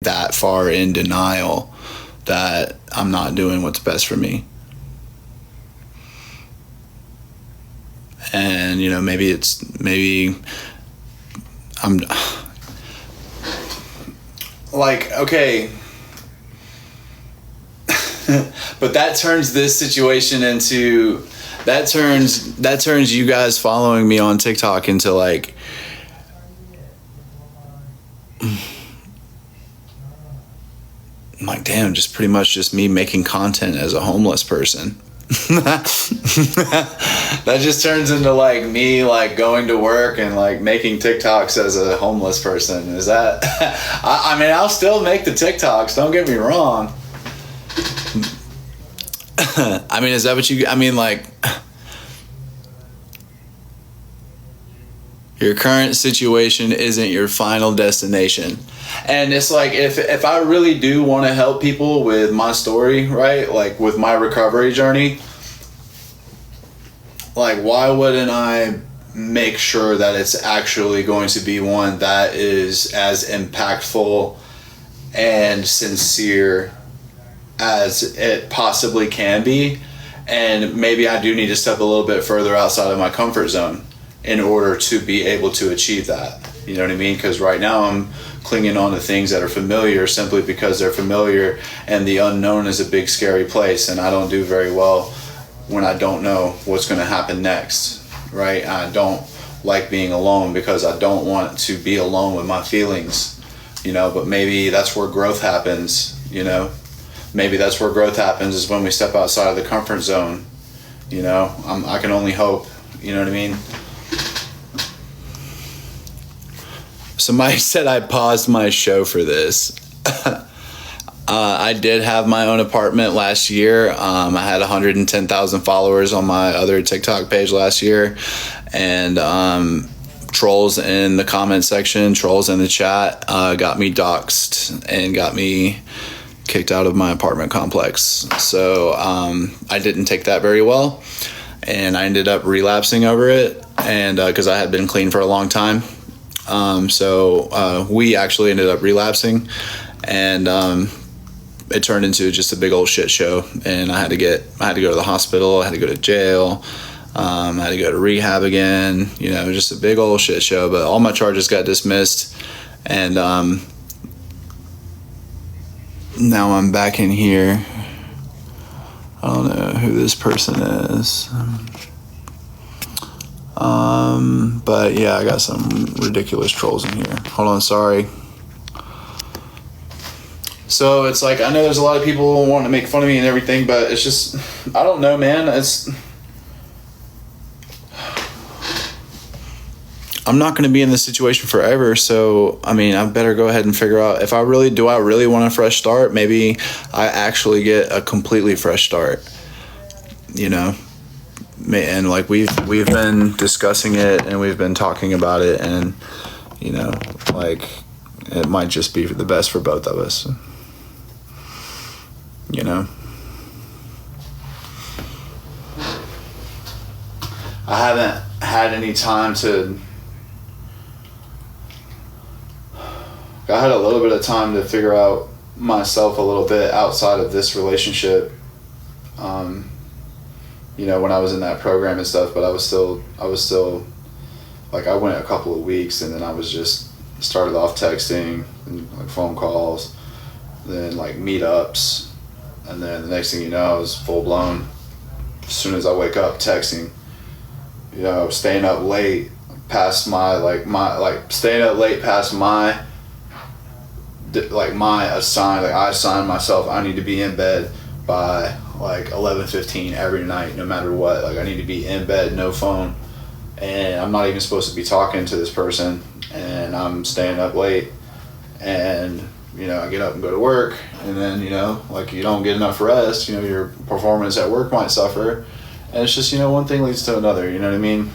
that far in denial that I'm not doing what's best for me. And, you know, maybe I'm like, okay, but that turns this situation into, that turns you guys following me on TikTok into like, I'm like, damn, just pretty much just me making content as a homeless person. That just turns into like me like going to work and like making TikToks as a homeless person. Is that I mean, I'll still make the TikToks, don't get me wrong. I mean, is that what I mean, like, your current situation isn't your final destination. And it's like, if I really do want to help people with my story, right? Like with my recovery journey, like, why wouldn't I make sure that it's actually going to be one that is as impactful and sincere as it possibly can be? And maybe I do need to step a little bit further outside of my comfort zone in order to be able to achieve that. You know what I mean? Because right now I'm clinging on to things that are familiar simply because they're familiar, and the unknown is a big scary place, and I don't do very well when I don't know what's going to happen next, right? I don't like being alone because I don't want to be alone with my feelings, you know, but maybe that's where growth happens, you know? Maybe that's where growth happens, is when we step outside of the comfort zone, you know? I can only hope, you know what I mean? Somebody said I paused my show for this. I did have my own apartment last year. I had 110,000 followers on my other TikTok page last year. And trolls in the comment section, trolls in the chat got me doxxed and got me kicked out of my apartment complex. So I didn't take that very well. And I ended up relapsing over it, and because I had been clean for a long time. So we actually ended up relapsing, and it turned into just a big old shit show. And I had to go to the hospital. I had to go to jail. I had to go to rehab again. You know, just a big old shit show. But all my charges got dismissed, and now I'm back in here. I don't know who this person is. But yeah, I got some ridiculous trolls in here. Hold on, sorry. So it's like, I know there's a lot of people wanting to make fun of me and everything, but it's just, I don't know, man. I'm not going to be in this situation forever. So, I mean, I better go ahead and figure out if I really want a fresh start. Maybe I actually get a completely fresh start, you know? And like we've been discussing it, and we've been talking about it, and you know, like, it might just be the best for both of us, you know. I haven't had any time I had a little bit of time to figure out myself a little bit outside of this relationship, you know, when I was in that program and stuff, but I was still like, I went a couple of weeks, and then I was just started off texting and like phone calls, then like meetups, and then the next thing you know, I was full blown. As soon as I wake up, texting, you know, staying up late past I assign myself, I need to be in bed by like 11:15 every night, no matter what. Like, I need to be in bed, no phone, and I'm not even supposed to be talking to this person, and I'm staying up late, and you know, I get up and go to work, and then, you know, like, you don't get enough rest, you know, your performance at work might suffer, and it's just, you know, one thing leads to another, you know what I mean?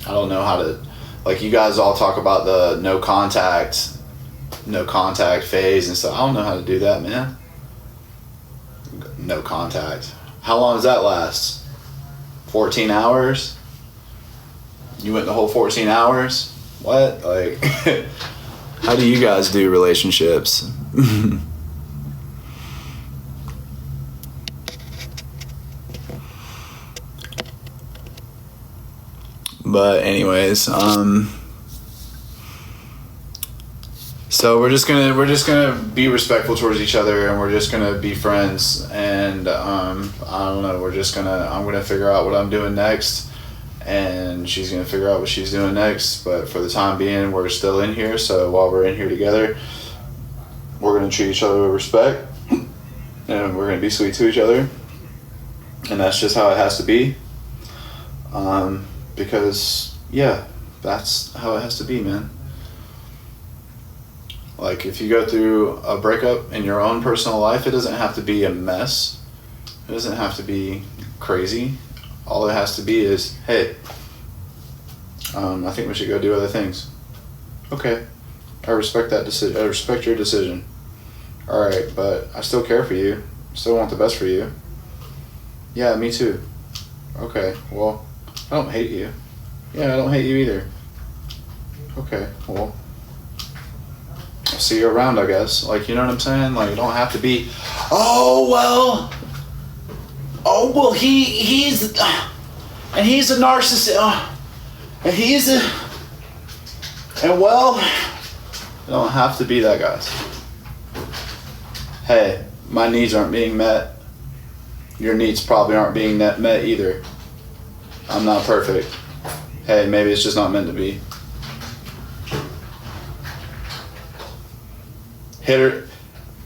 I don't know how to, like, you guys all talk about the no contact phase and stuff. I don't know how to do that, man. No contact. How long does that last? 14 hours? You went the whole 14 hours? What? Like, how do you guys do relationships? But anyways, so we're just gonna be respectful towards each other, and we're just gonna be friends. And I don't know. I'm gonna figure out what I'm doing next, and she's gonna figure out what she's doing next. But for the time being, we're still in here. So while we're in here together, we're gonna treat each other with respect, and we're gonna be sweet to each other. And that's just how it has to be. Because yeah, that's how it has to be, man. Like, if you go through a breakup in your own personal life, it doesn't have to be a mess. It doesn't have to be crazy. All it has to be is, hey, I think we should go do other things. Okay, I respect that decision. I respect your decision. All right, but I still care for you. Still want the best for you. Yeah, me too. Okay, well, I don't hate you. Yeah, I don't hate you either. Okay, well, I'll see you around, I guess. Like, you know what I'm saying? Like, you don't have to be, oh, well, he's a narcissist, and well, you don't have to be that, guys. Hey, my needs aren't being met. Your needs probably aren't being met either. I'm not perfect. Hey, maybe it's just not meant to be. Hit her,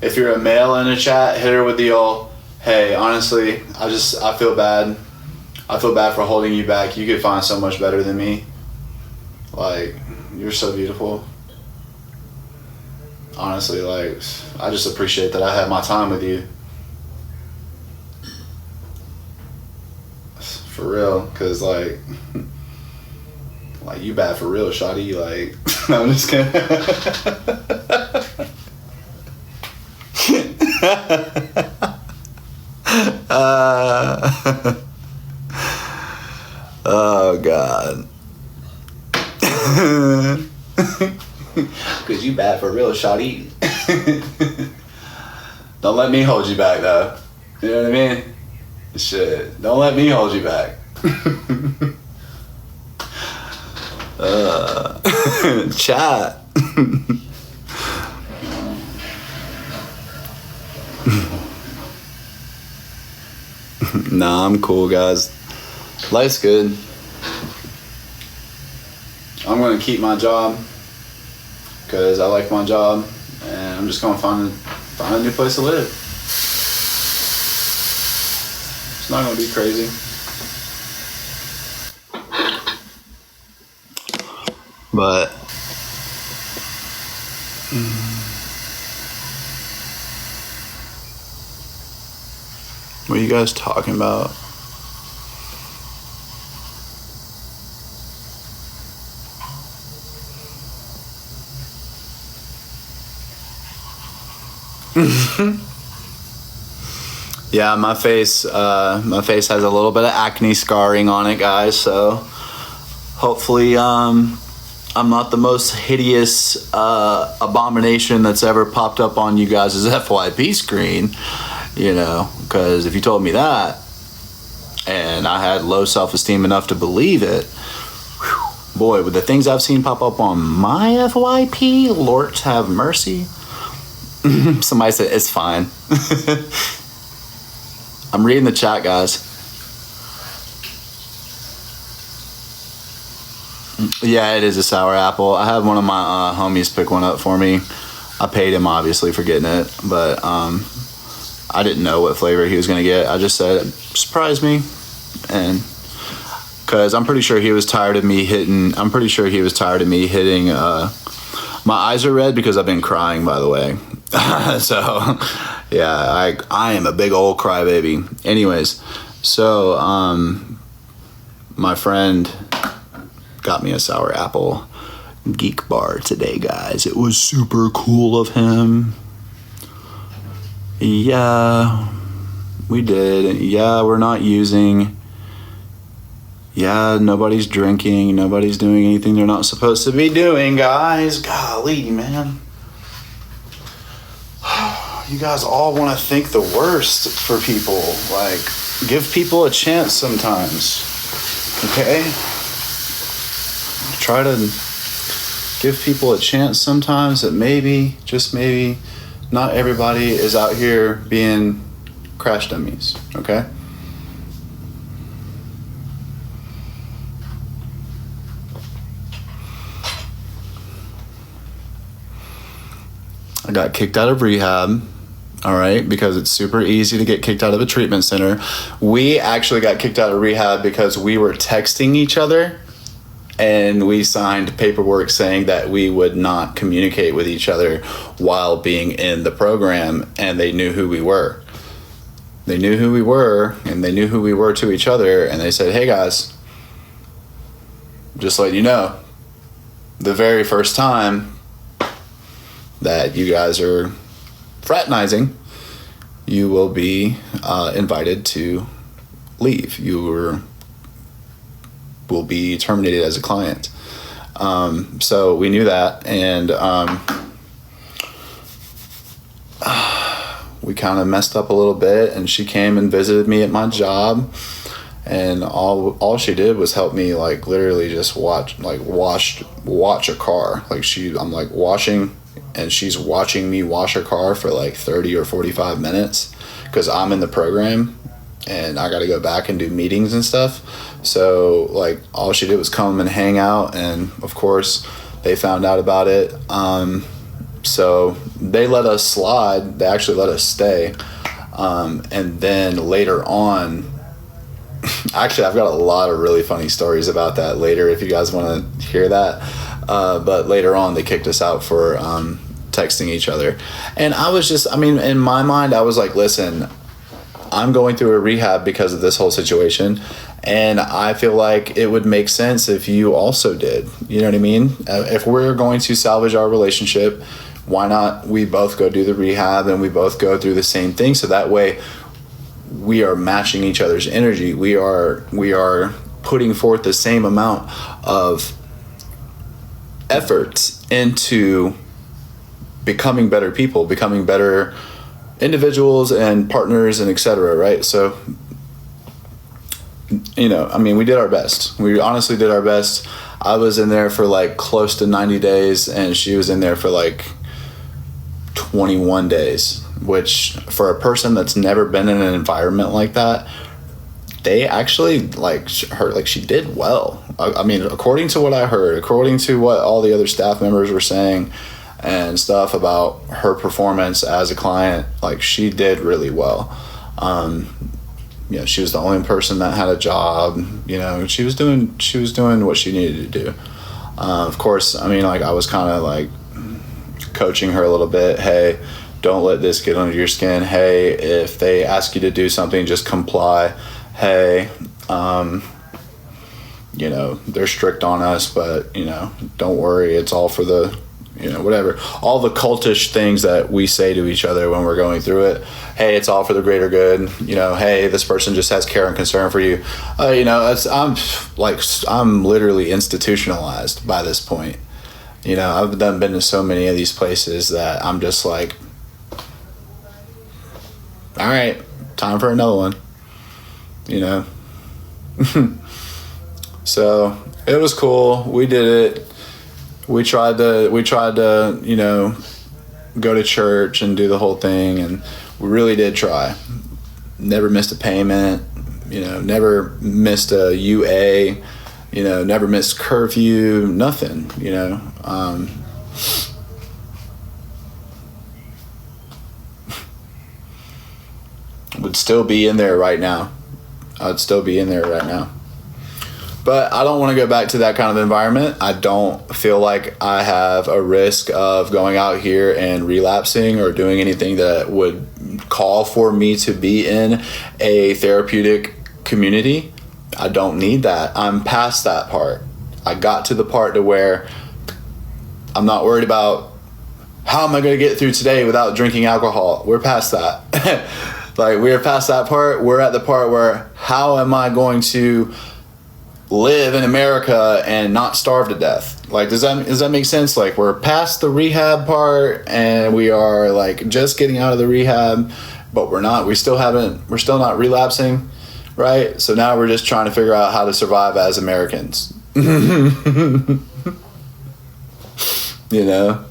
if you're a male in a chat, hit her with the old, hey, honestly, I feel bad. I feel bad for holding you back. You could find so much better than me. Like, you're so beautiful. Honestly, like, I just appreciate that I had my time with you. For real, because, like, you bad for real, shawty. Like, no, I'm just kidding. Oh, God. Because you bad for real, shawty. Don't let me hold you back, though. You know what I mean? Shit. Don't let me hold you back. Chat. Nah, I'm cool, guys. Life's good. I'm gonna keep my job because I like my job, and I'm just gonna find a new place to live. It's not gonna be crazy. But what are you guys talking about? Yeah, my face has a little bit of acne scarring on it, guys, so hopefully I'm not the most hideous abomination that's ever popped up on you guys' FYP screen, you know, because if you told me that and I had low self-esteem enough to believe it, whew, boy, with the things I've seen pop up on my FYP, Lord have mercy. Somebody said it's fine. I'm reading the chat, guys. Yeah, it is a sour apple. I had one of my homies pick one up for me. I paid him, obviously, for getting it, but I didn't know what flavor he was going to get. I just said, surprise me. And because I'm pretty sure he was tired of me hitting, my eyes are red because I've been crying, by the way. So, yeah, I am a big old crybaby. Anyways, so my friend got me a sour apple geek bar today, guys. It was super cool of him. Yeah, we did. Yeah, we're not using Yeah, nobody's drinking, nobody's doing anything they're not supposed to be doing, guys. Golly, man. You guys all want to think the worst for people. Like, give people a chance sometimes. Okay? Try to give people a chance sometimes that maybe, just maybe, not everybody is out here being crash dummies. Okay? I got kicked out of rehab, all right, because it's super easy to get kicked out of a treatment center. We actually got kicked out of rehab because we were texting each other, and we signed paperwork saying that we would not communicate with each other while being in the program, and they knew who we were. They knew who we were, and they knew who we were to each other, and they said, hey guys, just letting you know, the very first time that you guys are fraternizing, you will be invited to leave. You will be terminated as a client. So we knew that, and we kind of messed up a little bit, and she came and visited me at my job, and all she did was help me, like, literally just watch a car. Like, I'm like washing, and she's watching me wash a car for like 30 or 45 minutes because I'm in the program and I got to go back and do meetings and stuff. So, like, all she did was come and hang out, and of course they found out about it. So they let us slide. They actually let us stay. And then later on, actually, I've got a lot of really funny stories about that later if you guys want to hear that. But later on, they kicked us out for texting each other. And I was just, I mean, in my mind, I was like, listen, I'm going through a rehab because of this whole situation. And I feel like it would make sense if you also did. You know what I mean? If we're going to salvage our relationship, why not we both go do the rehab and we both go through the same thing? So that way we are matching each other's energy. We are putting forth the same amount of effort into becoming better people, becoming better individuals and partners and etc. Right? So, you know, I mean, we did our best. We honestly did our best. I was in there for like close to 90 days and she was in there for like 21 days, which for a person that's never been in an environment like that, they actually like her, like she did well. I mean, according to what I heard, according to what all the other staff members were saying and stuff about her performance as a client, like she did really well. You know, she was the only person that had a job. You know, she was doing what she needed to do. Of course, I mean, like I was kind of like coaching her a little bit. Hey, don't let this get under your skin. Hey, if they ask you to do something, just comply. Hey, you know, they're strict on us, but, you know, don't worry. It's all for the, you know, whatever. All the cultish things that we say to each other when we're going through it. Hey, it's all for the greater good. You know, hey, this person just has care and concern for you. You know, I'm literally institutionalized by this point. You know, I've been to so many of these places that I'm just like, all right, time for another one. You know. So it was cool. We did it. We tried to, you know, go to church and do the whole thing, and we really did try. Never missed a payment, you know, never missed a UA, you know, never missed curfew, nothing, you know. Would still be in there right now. I'd still be in there right now. But I don't want to go back to that kind of environment. I don't feel like I have a risk of going out here and relapsing or doing anything that would call for me to be in a therapeutic community. I don't need that. I'm past that part. I got to the part to where I'm not worried about how am I going to get through today without drinking alcohol. We're past that. Like, we're past that part. We're at the part where how am I going to live in America and not starve to death. Like, does that make sense? Like, we're past the rehab part and we are like just getting out of the rehab, but we're still not relapsing, right? So now we're just trying to figure out how to survive as Americans. You know?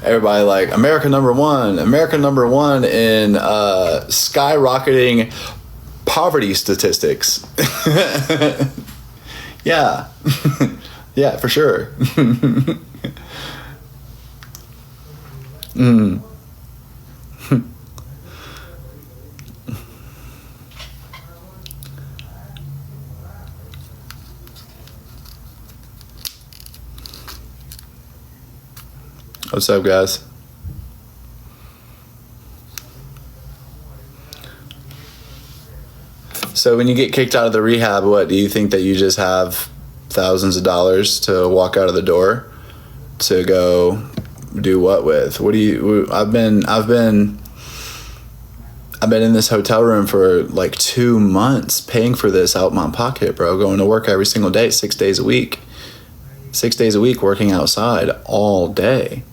Everybody like America number one in skyrocketing poverty statistics. Yeah. Yeah, for sure. What's up, guys? So when you get kicked out of the rehab, what do you think that you just have thousands of dollars to walk out of the door to go do what with? What do you? I've been in this hotel room for like 2 months paying for this out my pocket, bro. Going to work every single day, 6 days a week. 6 days a week working outside all day.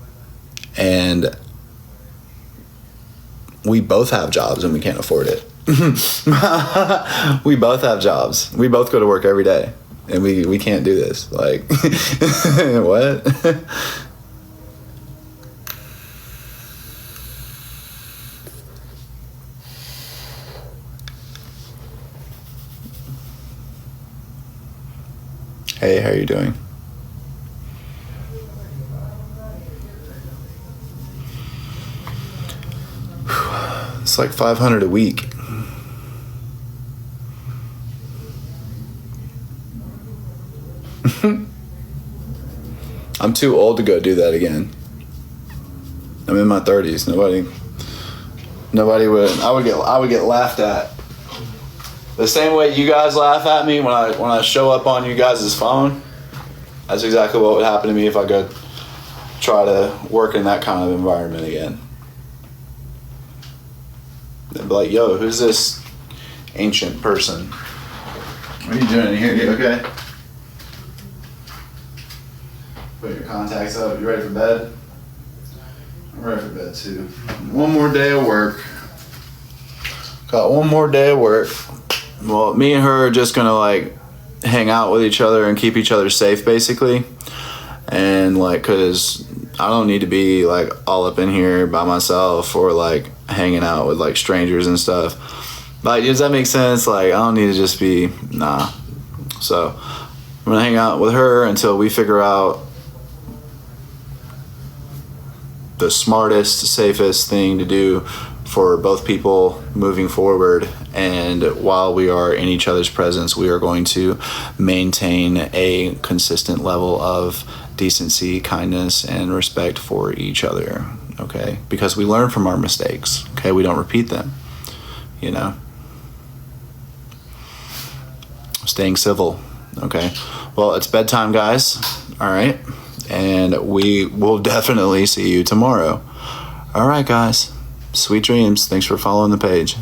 And we both have jobs and we can't afford it. We both have jobs. We both go to work every day and we can't do this. Like, what? Hey, how are you doing? It's like $500 a week. I'm too old to go do that again. I'm in my 30s. Nobody would. I would get laughed at. The same way you guys laugh at me when I show up on you guys' phone. That's exactly what would happen to me if I go try to work in that kind of environment again. They'd be like, yo, who's this ancient person? What are you doing in here? You okay? Put your contacts up. You ready for bed? I'm ready for bed too. One more day of work. Got one more day of work. Well, me and her are just gonna like hang out with each other and keep each other safe, basically. And like, cause I don't need to be like all up in here by myself or like hanging out with like strangers and stuff. Like, does that make sense? Like, I don't need to just be, nah. So I'm gonna hang out with her until we figure out the smartest, safest thing to do for both people moving forward. And while we are in each other's presence, we are going to maintain a consistent level of decency, kindness, and respect for each other, okay? Because we learn from our mistakes, okay? We don't repeat them, you know? Staying civil, okay? Well, it's bedtime, guys, all right? And we will definitely see you tomorrow. All right, guys. Sweet dreams. Thanks for following the page.